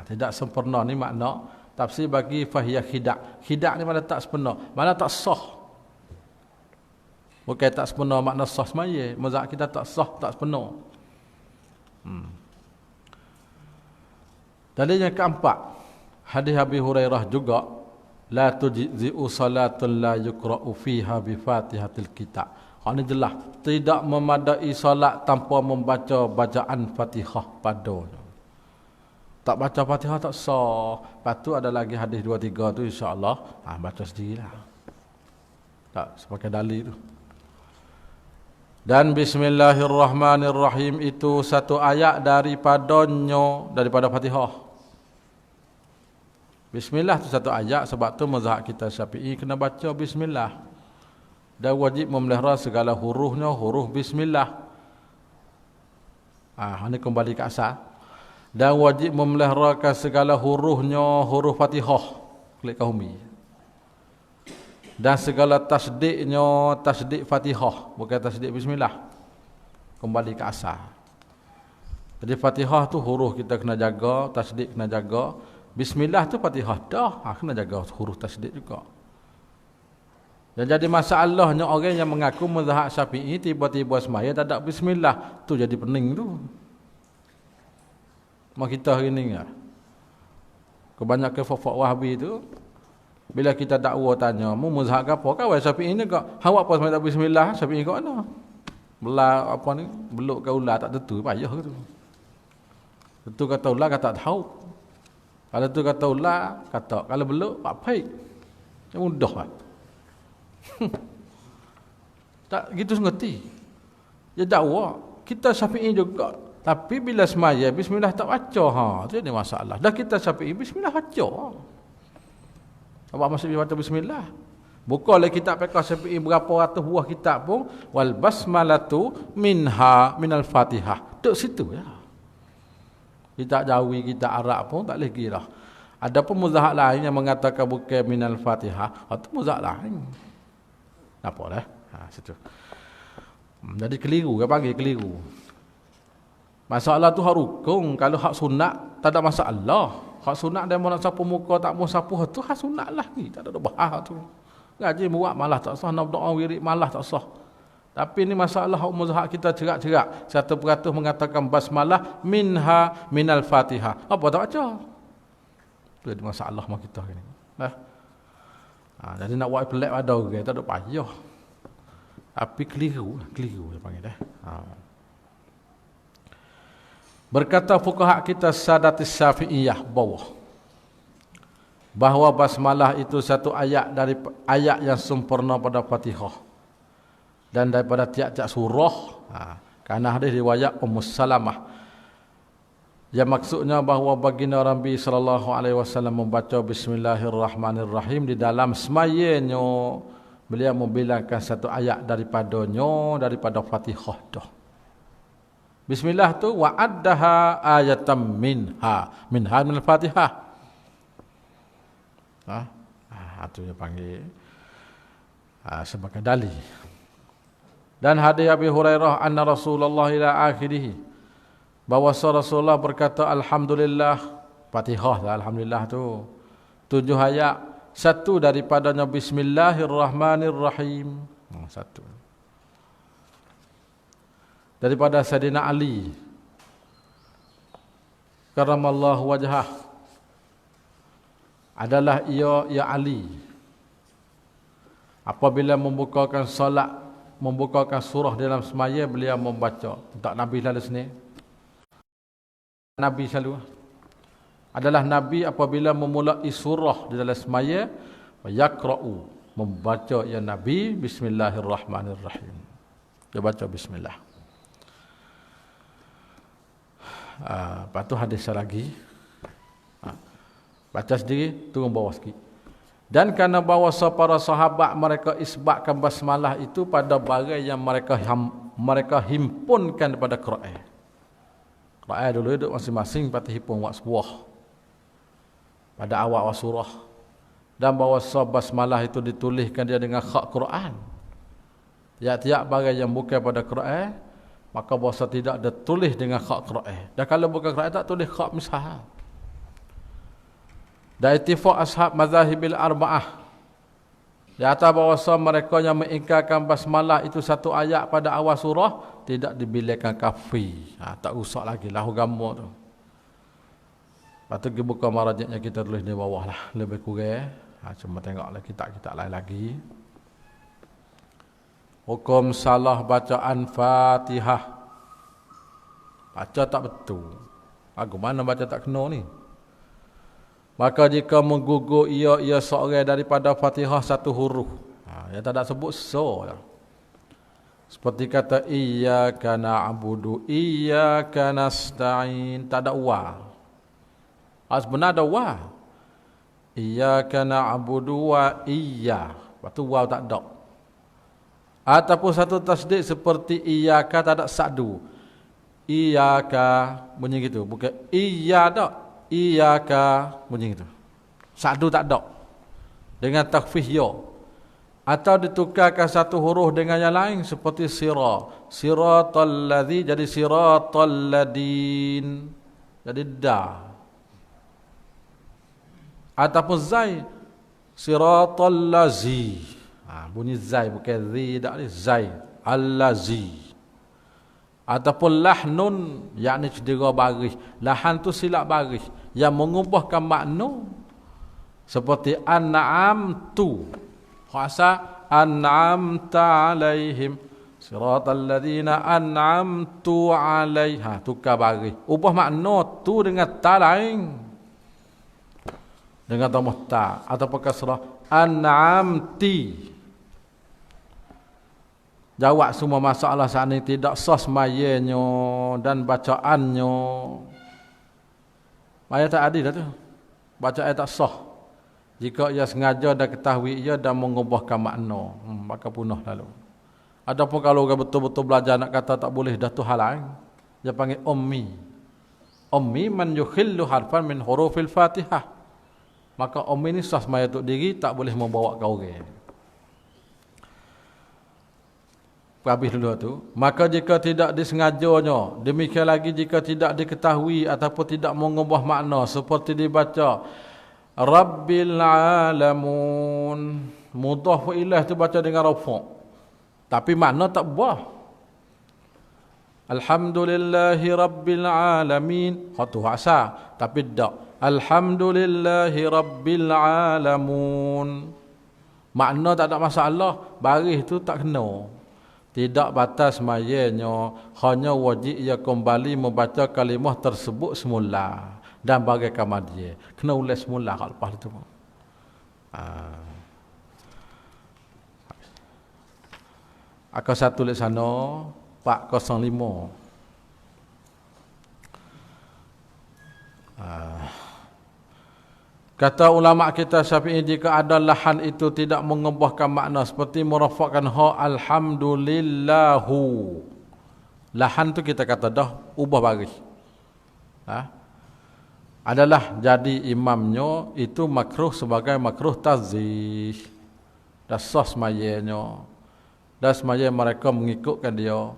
Tidak sempurna ni makna tafsir bagi fahiyah khidak. Khidak ni mana tak sempurna, mana tak sah. Bukan tak sempurna makna sah semaya. Mazhab kita tak sah, tak sempurna. Dalil yang keempat, hadis Abi Hurairah juga, la tujzi'u salatun la yuqra'u fiha bi Fatihatil Kitab. Ini jelas, tidak memadai solat tanpa membaca bacaan Fatihah padanya. Tak baca Fatihah tak sah. Lepas tu ada lagi hadis 2-3 tu insya-Allah, baca sendirilah. Tak sebagai dalil tu. Dan bismillahirrahmanirrahim itu satu ayat daripada Fatihah. Bismillah tu satu ayat, sebab tu mazhab kita Syafi'i kena baca bismillah. Dan wajib memelihara segala hurufnya, huruf bismillah. Ini kembali ke asal. Dan wajib memeliharakan segala hurufnya, huruf Fatihah. Klik kahumi. Dan segala tasdiknya, tasdik Fatihah, bukan tasdik bismillah. Kembali ke asal. Jadi Fatihah tu huruf kita kena jaga, tasdik kena jaga. Bismillah tu Fatihah dah, kena jaga huruf tasdid juga. Dan jadi masalahnya orang yang mengaku mazhab Syafi'i tiba-tiba semaya tak ada bismillah, tu jadi pening tu. Mak kita hari ni kebanyakan fafak Wahabi tu, bila kita dakwa tanya, mu mazhab apa? Kawan Syafi'i ni kak, awak apa semaya tak bismillah? Syafi'i kau mana? Belah apa ni? Beluk ke ular tak tentu, payah ke tu. Tentu kata ular kata tak tahu. Kalau tu kata ular, kata. Kalau beluk, pak baik. Yang mudah lah. Tak gitu ngerti. Dia dakwa. Kita Syafi'i juga. Tapi bila semaya, bismillah tak baca. Itu ni masalah. Dah kita Syafi'i, bismillah baca. Apa maksud baca bismillah? Bukanlah kitab fiqh Syafi'i berapa ratus buah kitab pun. Wal basmalatu minal Fatihah. Duk situ ya. Kitab Jawi, kitab Arab pun tak boleh kira. Ada pun mazhab lain yang mengatakan bukan minal Fatihah. Itu mazhab lain. Apa dah? Situ. Jadi keliru, dia panggil keliru. Masalah tu hak rukun. Kalau hak sunat, tak ada masalah. Hak sunat dia mau nak sapu muka, tak mau sapu, tu hak sunat lah. Tak ada bahas tu. Ngaji buat malah tak sah, nak doa wirid malah tak sah. Tapi ini masalah mazhab kita cerak-cerak. 1% mengatakan basmalah minal Fatihah. Apa tak baca? Itu jadi masalah mak kita ini. Jadi nak buat pelik pada orang tak ada payah. Tapi keliru dia panggil dah. Berkata fuqaha kita Sadatis Syafi'iyah bawah. bahawa basmalah itu satu ayat dari ayat yang sempurna pada Fatihah dan daripada tiap-tiap surah. Kerana hadis riwayat Ummu Salamah yang maksudnya bahawa baginda Nabi sallallahu alaihi wasallam membaca Bismillahirrahmanirrahim di dalam semayanya, beliau membilangkan satu ayat daripada Fatihah tu. Bismillah tu wa'addaha ayatam minha min al-Fatihah. Itu dia panggil sebagai dalil. Dan hadis Abi Hurairah anna Rasulullah ila akhirih, bahawa Rasulullah berkata alhamdulillah, Fatihah lah, alhamdulillah tu 7 ayat, satu daripadanya Bismillahirrahmanirrahim. Satu daripada Sayyidina Ali karamallahu wajhah, adalah ia Ali apabila membukakan solat, membukakan surah dalam semaya, beliau membaca. Tak Nabi lalu sini, Nabi selalu adalah Nabi apabila memulai surah di dalam semaya, yaqra'u, membaca ya Nabi Bismillahirrahmanirrahim. Dia baca bismillah. Lepas tu hadis lagi, baca sendiri, turun bawah sikit. Dan kerana bahawa para sahabat mereka isbatkan basmalah itu pada barang yang mereka himpunkan daripada Quran. Quran dulu duduk masing-masing patut himpun buat sebuah pada awal surah. Dan bahawa basmalah itu dituliskan dia dengan khak Quran. Tiap-tiap barang yang bukan pada Quran, maka bahasa tidak ada tulis dengan khak Quran. Dan kalau bukan Quran, tak tulis khak misah. Dan ittifaq ashab mazhabil arba'ah di atas bahawasa mereka yang mengingkarkan basmalah itu satu ayat pada awal surah tidak dibilangkan kafir. Tak usah lagi lah agama tu. Patut kita buka marajiknya, kita tulis di bawah lah, lebih kurang. Cuma tengoklah kitab-kitab lain lagi. Hukum salah bacaan Fatihah. Baca tak betul. Mana baca tak kena ni? Maka jika menggugur ia seorang daripada Fatihah satu huruf, yang tak ada sebut so. Seperti kata iyyaka na'budu, iyyaka nasta'in, tak ada wa. Sebenarnya ada wa. Iyyaka na'budu wa iyya. Lepas tu wa tak ada. Ataupun satu tasdid seperti iyyaka tak ada sadu. Iyyaka bunyi gitu, bukan iya tak. Iyyaka bunyi gitu. Sadu tak ada. Dengan takhfif ya. Atau ditukarkan satu huruf dengan yang lain seperti sira. Siratal ladzi jadi siratal ladin. Jadi da. Ataupun zai. Siratal lazi. Bunyi zai bukan zi tak, zai. Al-lazi. Ataupun lahnun, yakni cedera baris. Lahan tu silap baris yang mengubahkan makna seperti an'amtu. Khasa an'amta alaihim siratal ladzina an'amtu alaiha. Tukar baris, ubah makna tu dengan ta lain, dengan tamah ta ataupun kasrah an'amti. Jawab semua masalah saat ini tidak sah semayanya dan bacaannya. Maya tak adil dah tu. Bacaan tak sah. Jika ia sengaja dan ketahui ia dan mengubahkan makna, maka punah lalu. Adapun kalau orang betul-betul belajar nak kata tak boleh, dah tu hal lain. Dia panggil ummi. Ummi man yukhillu harfan min hurufil Fatihah. Maka ummi ni sah semaya untuk diri, tak boleh membawa ke orang. Habis dulu tu. Maka jika tidak disengajanya, demikian lagi jika tidak diketahui ataupun tidak mengubah makna seperti dibaca Rabbil alamun, mudhaf ilaih tu baca dengan rafa', tapi makna tak buah. Alhamdulillahi rabbil alamin, tu asa, tapi tak. Alhamdulillahi rabbil alamun, makna tak ada masalah, baris tu tak kena. Tidak batas mayanya, hanya wajib ia kembali membaca kalimah tersebut semula dan bagaikan dia. Kena ulas semula kalau lepas itu. Aku satu tulis sana 405. Kata ulama kita Syafi'i, jika ada lahan itu tidak mengubahkan makna seperti merafakkan alhamdulillahu. Lahan tu kita kata dah ubah baris. Adalah jadi imamnya itu makruh sebagai makruh tazih. Dah sah semayanya. Dan semaya mereka mengikutkan dia.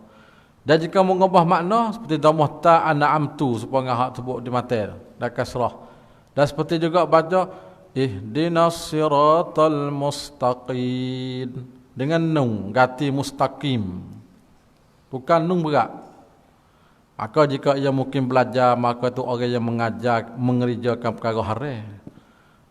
Dan jika mengubah makna seperti dhamma ta an'amtu supaya hak sebut di mata dan kasrah. Dan seperti juga baca ihdinas siratal mustaqim dengan nun ganti mustaqim. Bukan nun berat. Maka jika ia mungkin belajar, maka itu orang yang mengajar mengerjakan perkara haram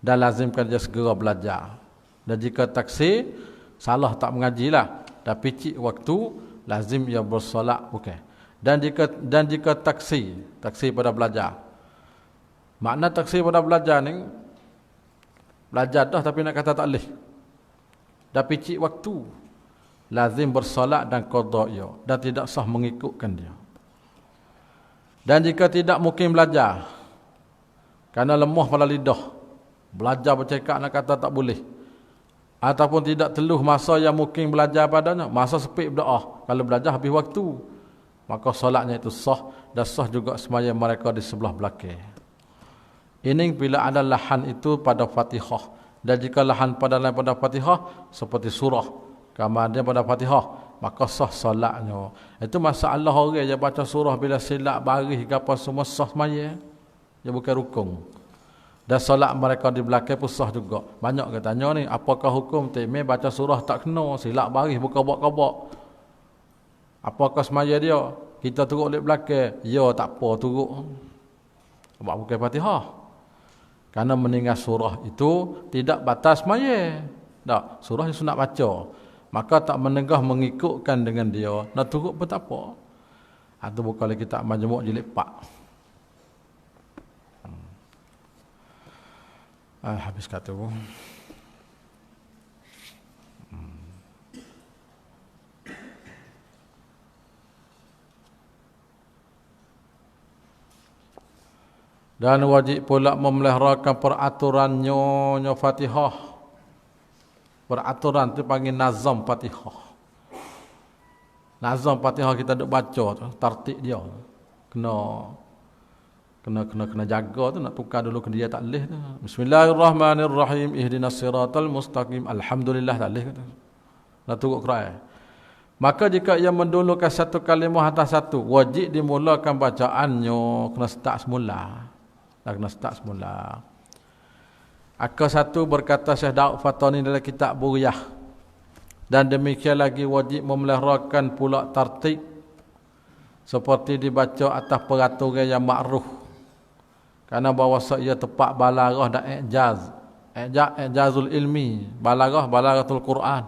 dan lazimkan dia segera belajar. Dan jika taksir salah tak mengajilah. Dan picik waktu lazim ia bersolat bukan. Dan jika taksir pada belajar. Makna taksir pada belajar ni belajar dah tapi nak kata tak boleh. Dah picik waktu lazim bersolat dan qada ia dan tidak sah mengikutkan dia. Dan jika tidak mungkin belajar kerana lemah pada lidah, belajar bercakap nak kata tak boleh. Ataupun tidak teluh masa yang mungkin belajar padanya, masa sepik berdoa. Kalau belajar habis waktu, maka solatnya itu sah dan sah juga sembahyang mereka di sebelah belakang. Ini bila ada lahan itu pada Fatihah. Dan jika lahan pada lain pada Fatihah seperti surah, kemudian pada Fatihah, maka sah solatnya. Itu masalah orang yang baca surah bila silap baris ke apa semua sah sembahyang. Dia bukan rukun. Dan solat mereka di belakang pun sah juga. Banyak ke tanya ni, apakah hukum temeh baca surah tak kena, silap baris bukan kabak-kabak. Apakah sembahyang dia? Kita turut di belakang. Ya tak apa turut. Sebab bukan Fatihah. Karena meninggal surah itu tidak batas sembahyang. Tak, surah yang sunat baca. Maka tak menegah mengikutkan dengan dia. Nak turut pun tak apa. Itu bukanlah kita majmuk jilid 4. Habis kata pun. Dan wajib pula memeliharakan peraturannya Fatihah. Peraturan tu panggil nazam Fatihah. Nazam Fatihah kita duk baca tu, tertib dia. Kena jaga tu, nak tukar dulu ke dia tak leh tu. Bismillahirrahmanirrahim. Ihdinas siratal mustaqim. Alhamdulillah tak leh tu. Nak turut Quran. Maka jika ia mendulukan satu kalimah atas satu, wajib dimulakan bacaannya kena start semula. Akal satu berkata Syekh Daud Fatani dalam kitab Buriyah. Dan demikian lagi wajib memeliharakan pula tartib seperti dibaca atas peraturan yang makruh. Kerana bahawasa ia tepat balaghah dan i'jaz. I'jazul ilmi, balaghatul Quran.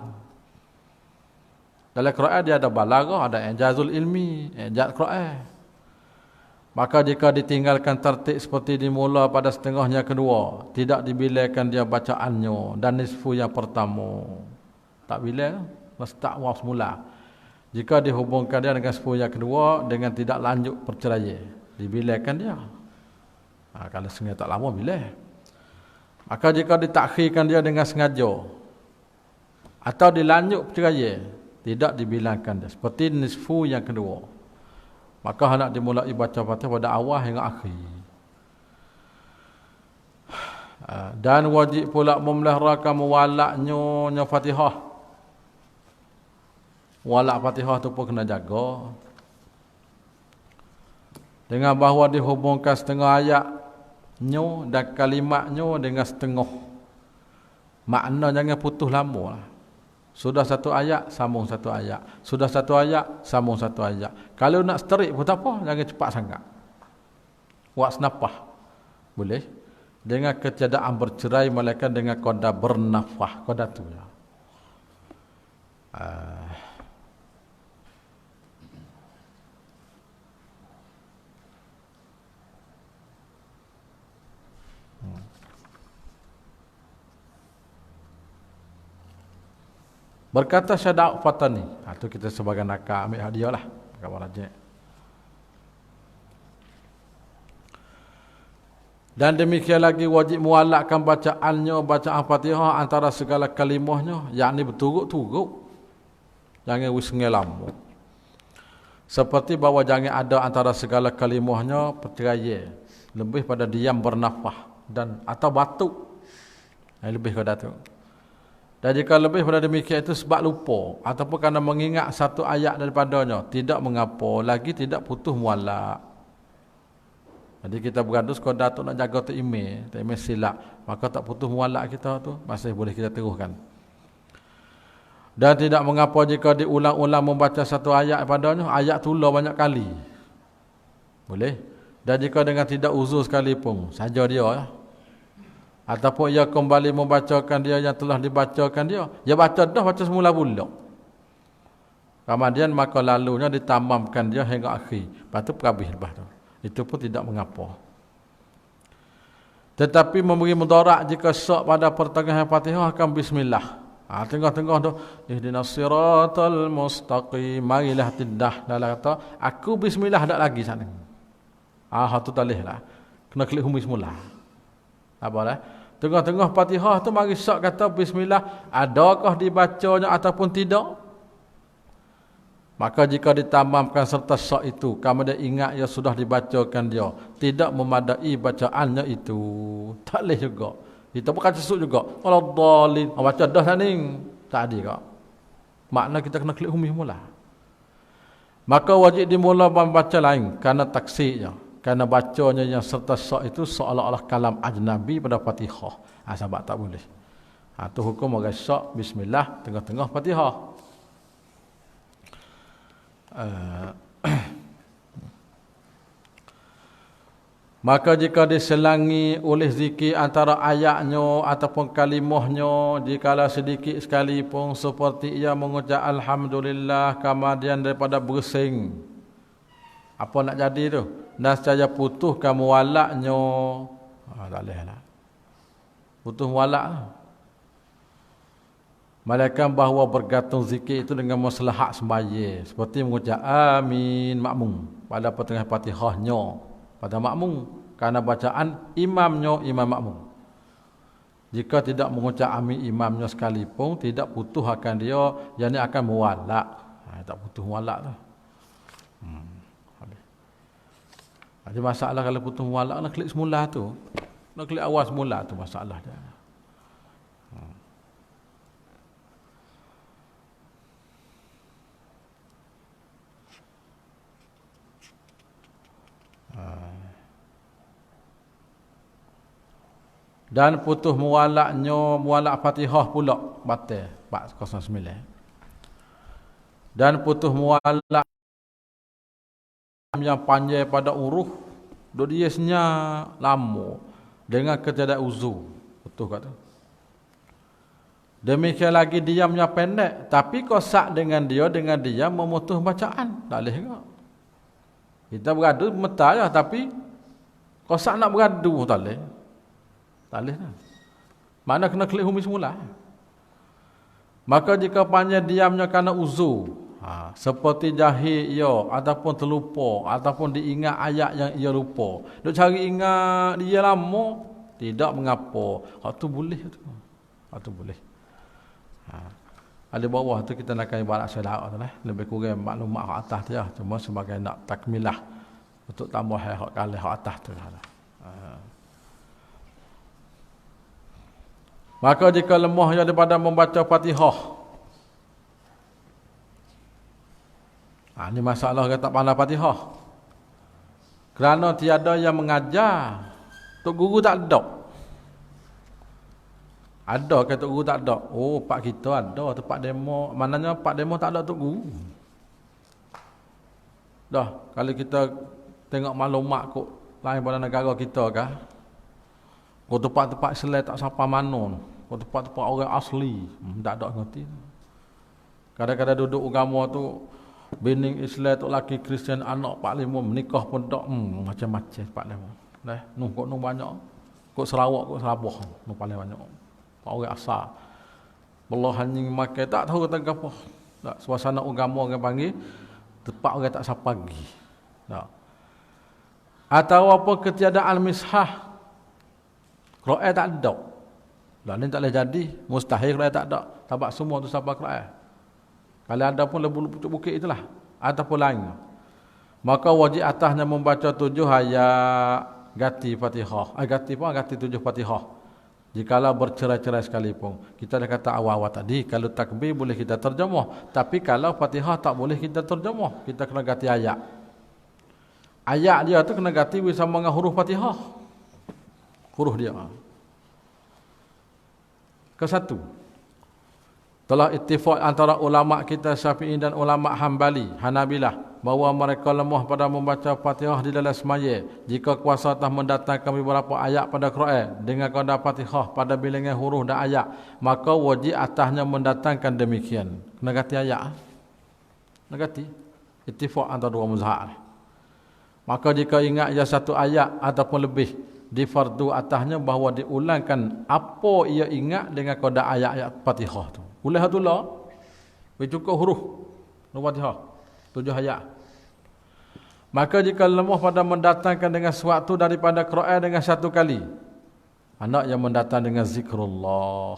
Dalam Quran dia ada balaghah, ada i'jazul ilmi, i'jaz Quran. Maka jika ditinggalkan tertib seperti dimula pada setengahnya kedua, tidak dibilangkan dia bacaannya dan nisfu yang pertama. Tak bilang, start waw semula. Jika dihubungkan dia dengan nisfu yang kedua dengan tidak lanjut perceraian, dibilangkan dia. Kalau sengaja tak lama bilang. Maka jika ditakhirkan dia dengan sengaja atau dilanjut perceraian, tidak dibilangkan dia seperti nisfu yang kedua. Maka hendak dimulai baca Fatihah pada awal hingga akhir. Dan wajib pula memeliharakan mewalaknya Fatihah. Walak Fatihah tu pun kena jaga. Dengan bahawa dihubungkan setengah ayatnya dan kalimatnya dengan setengah. Makna jangan putus lama lah. Sudah satu ayat, sambung satu ayat. Sudah satu ayat, sambung satu ayat. Kalau nak straight pun tak apa, jangan cepat sangat. Buat senapah. Boleh. Dengan ketiadaan bercerai, melainkan dengan qada bernafah. Qada tu ya. Berkata Syada' Fatani, itu kita sebagai nakal ambil hadiah lah kawan rajin. Dan demikian lagi wajib mualakkan bacaannya, bacaan Fatihah antara segala kalimahnya, yakni berturut-turut. Jangan wisngai lama. Seperti bahawa jangan ada antara segala kalimahnya perceraian, lebih pada diam bernafas dan atau batuk. Lebih kepada itu. Dan jika lebih pada demikian itu sebab lupa ataupun kerana mengingat satu ayat daripadanya, tidak mengapa, lagi tidak putus mualak. Jadi kita bergaduh sekadar tu nak jaga tu email silap, maka tak putus mualak kita tu masih boleh kita teruskan. Dan tidak mengapa jika diulang-ulang membaca satu ayat padanya, ayat tu ulang banyak kali. Boleh. Dan jika dengan tidak uzur sekalipun, saja dia ya. Ataupun ia kembali membacakan dia yang telah dibacakan dia baca dah, baca semula pula. Kemudian maka lalunya ditamamkan dia hingga akhir. Lepas tu perhabis lepas tu. Itu pun tidak mengapa. Tetapi memberi mudarat jika sok pada pertengahan Fatihah akan bismillah. Tengah-tengah tu ihdinas siratal mustaqim, marilah tidak dalam kata aku bismillah tak lagi sana. Tu talih lah. Kena klik humis mula. Apalah? Tengah-tengah Fatihah tu mari sok kata bismillah, adakah dibacanya ataupun tidak? Maka jika ditamamkan serta sok itu, kamu dia ingat ia sudah dibacakan dia, tidak memadai bacaannya itu, tak boleh juga. Kita bukan sesuk juga. Kalau dalin, baca dah saning, tak ada kak. Makna kita kena klik humis mula. Maka wajib dimula membaca lain kerana taksirnya. Kerana bacanya yang serta sok itu seolah-olah kalam ajnabi pada Fatihah. Sebab tak boleh. Tu hukum orang sok bismillah tengah-tengah Fatihah. Maka jika diselangi oleh zikir antara ayatnya ataupun kalimahnya, jikalau sedikit sekalipun seperti ia mengucap alhamdulillah kemudian daripada bersing, apa nak jadi tu? Dan secara putus kamu walaknya, tak boleh lah. Putus walak lah. Malaikat bahawa bergantung zikir itu dengan maslahat sembahyang, seperti mengucap amin makmum pada pertengahan Fatihahnya pada makmum, karena bacaan imamnya imam makmum. Jika tidak mengucap amin imamnya sekalipun, tidak putus akan dia, yang ini akan muwalak. Tak putus muwalak tu. Ada masalah kalau putus muwalak, nak klik semula tu. Nak klik awal semula tu masalah dia. Dan putus muwalaknya, muwalak Fatihah pula batal 409. Dan putus muwalak yang panjang pada uruh dodiasnya lama dengan ketidak uzur. Betul kata. Demikian lagi diamnya pendek, tapi kosak dengan dia memutus bacaan. Tak boleh ke? Kita beradu meta je, tapi kosak nak beradu tak boleh. Tak boleh lah. Mana kena klik humis semula. Maka jika panjang diamnya kerana uzur, seperti jahil ia ataupun terlupa ataupun diingat ayat yang ia lupa, duk cari ingat dia lama, tidak mengapa. Tu boleh tu. Tu boleh. Ada bawah tu kita nak ibarat sedar tu lah. Lebih kurang maklumat hak atas tu lah. Cuma sebagai nak takmilah untuk tambah hak kali hak atas tu lah. Maka jika lemah daripada membaca Fatihah, ini masalah kita tak pandai Fatihah. Kerana tiada yang mengajar, tok guru tak ada. Ada ke tok guru tak ada? Oh, pak kita ada tempat demo. Maknanya pak demo tak ada tok guru. Dah, kalau kita tengok maklumat kok lain pada negara kita kah? Kok tempat-tempat selai tak siapa mana. Kok tempat-tempat orang asli, tak ada ngerti. Kadang-kadang duduk agama tu binding Islam tu laki Kristian anak 45 menikah pun tak macam-macam 45. Dah, kok banyak. Kok Sarawak kok Sabah paling banyak. Orang asal. belah hanying makan tak tahu kata apa. Tak suasana agama orang panggil tempat orang tak sapagi. Tak. Atau apa ketiadaan mishah. Quran tak ada. Lah ni tak boleh jadi, mustahil Quran tak ada. Sebab semua tu siapa Quran. Kalau ada pun lebih bukit itulah ataupun lain. Maka wajib atasnya membaca 7 ayat ganti Fatihah. Ganti 7 Fatihah. Jikalau bercerai-cerai sekalipun. Kita dah kata awal-awal tadi, kalau takbir boleh kita terjemah. Tapi kalau Fatihah tak boleh kita terjemah. Kita kena ganti ayat. Ayat dia tu kena ganti bersama dengan huruf Fatihah. Huruf dia. Kesatu. Telah ittifaq antara ulama kita Syafi'i dan ulama Hambali, Hanabilah, bahawa mereka lemah pada membaca Fatihah di dalam semaya jika kuasa telah mendatangkan beberapa ayat pada Quran dengan qada Fatihah pada bilangan huruf dan ayat, maka wajib atasnya mendatangkan demikian. Kena ganti ayat. Kena ganti. Ittifaq antara dua mazhab. Maka jika ingat ia satu ayat ataupun lebih, di fardu atasnya bahawa diulangkan apa ia ingat dengan qada ayat-ayat Fatihah tu. Ulah tu lah. Cukup huruf Fatihah 7 ayat. Maka jika lemah pada mendatangkan dengan sesuatu daripada Quran dengan satu kali, anak yang mendatang dengan zikrullah,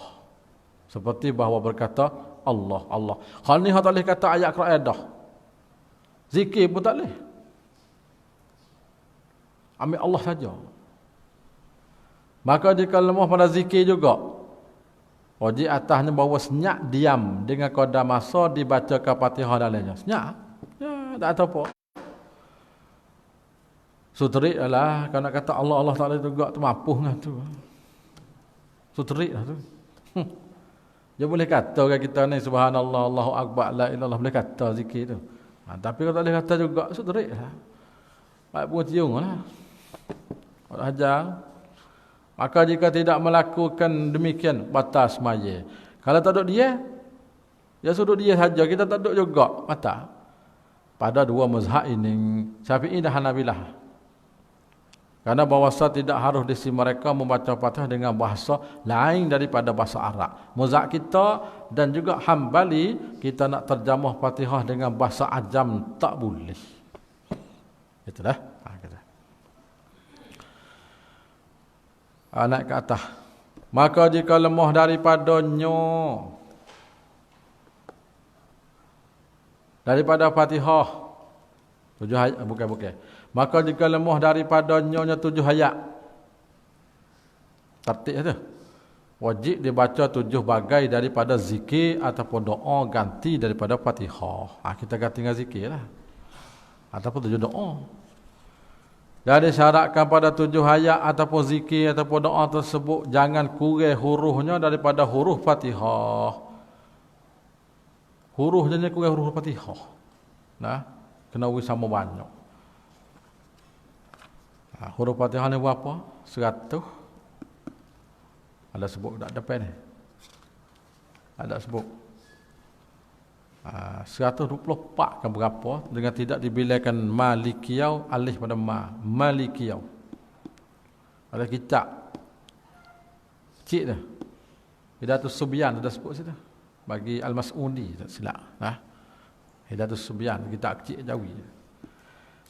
seperti bahawa berkata Allah, Allah. Hal ni tak boleh kata ayat Quran dah. Zikir pun tak boleh. Ambil Allah saja. Maka jika lemah pada zikir juga, wajib atasnya bahawa senyap diam dengan qada masa dibaca ke Fatihah dalamnya. Senyap. Ya, tak tahu apa. Sutrik adalah kalau nak kata Allah Allah tak boleh juga tu mampu dengan tu. Sutrik lah tu. Dia boleh kata kan kita ni subhanallah Allahu akbar la ilaha illallah, boleh kata zikir tu. Tapi kalau tak boleh kata juga sutrik lah. Baik buat tiung lah. Allah ajar. Maka jika tidak melakukan demikian, batas semaya. Kalau tak duduk dia, ya suruh dia saja. Kita tak duduk juga. Mata. Pada dua mazhab ini, Syafi'i dan Hanabilah. Karena bahasa tidak harus di sisi mereka membaca Fatihah dengan bahasa lain daripada bahasa Arab. Mazhab kita dan juga Hambali, kita nak terjemah Fatihah dengan bahasa Ajam, tak boleh. Itulah. Naik ke atas. Maka jika lemah daripada Fatihah 7 ayat, bukan. Maka jika lemah daripadanya 7 ayat, tertib tu, wajib dibaca 7 bagai daripada zikir ataupun doa ganti daripada Fatihah. Kita ganti dengan zikir lah. Ataupun 7 doa. Dan disyaratkan pada 7 ayat ataupun zikir ataupun doa tersebut jangan kurang hurufnya daripada huruf Fatihah. Hurufnya kurang huruf Fatihah. Nah, kena sama banyak. Huruf Fatihah ni berapa? 100. Ada sebut tak depan ni? Ada sebut. 124 kan berapa dengan tidak dibilangkan malikiyau alih pada malikiyau. Ada kitab cik dah. Hidayatus Subyan ada sebut situ. Bagi Al-Mas'udi tak silap. Hidayatus Subyan kitab kecil Jawi.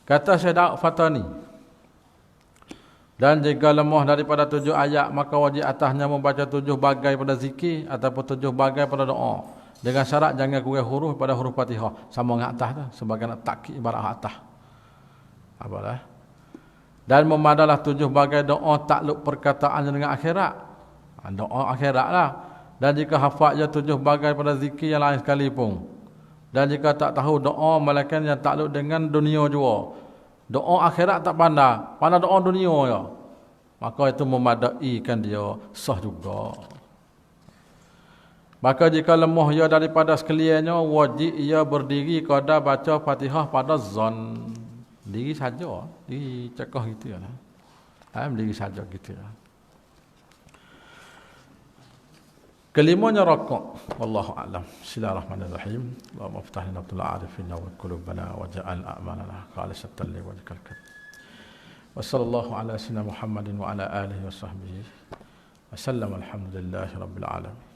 Kata Syekh Daud Fatani, dan jika lemah daripada 7 ayat maka wajib atasnya membaca 7 bagai pada zikir ataupun 7 bagai pada doa. Dengan syarat jangan kurang huruf pada huruf Fatihah. Sama dengan atas tu. Sebagai nak takkid ibarat atas. Apalah. Dan memadalah 7 bagai doa takluk perkataannya dengan akhirat. Doa akhirat lah. Dan jika hafal je 7 bagai pada zikir yang lain sekalipun. Dan jika tak tahu doa malaikat yang takluk dengan dunia juga. Doa akhirat tak pandai. Pandai doa dunia je. Maka itu memadaikan dia sah juga. Maka jika lemah ia daripada sekaliannya, wajib ia berdiri qada baca Fatihah pada zon. Diri saja. Diri cekah gitu ya. Berdiri saja gitu ya. Kelimanya rakaat. Wallahu a'lam. Bismillahirrahmanirrahim. Allahumma iftah lana bil arifina wa qulubana wa ja'al a'malana khalisatan li wajhikal karim. Wa sallallahu ala sayyidina Muhammadin wa ala alihi wa sahbihi. Wa sallam alhamdulillahi rabbil alamin.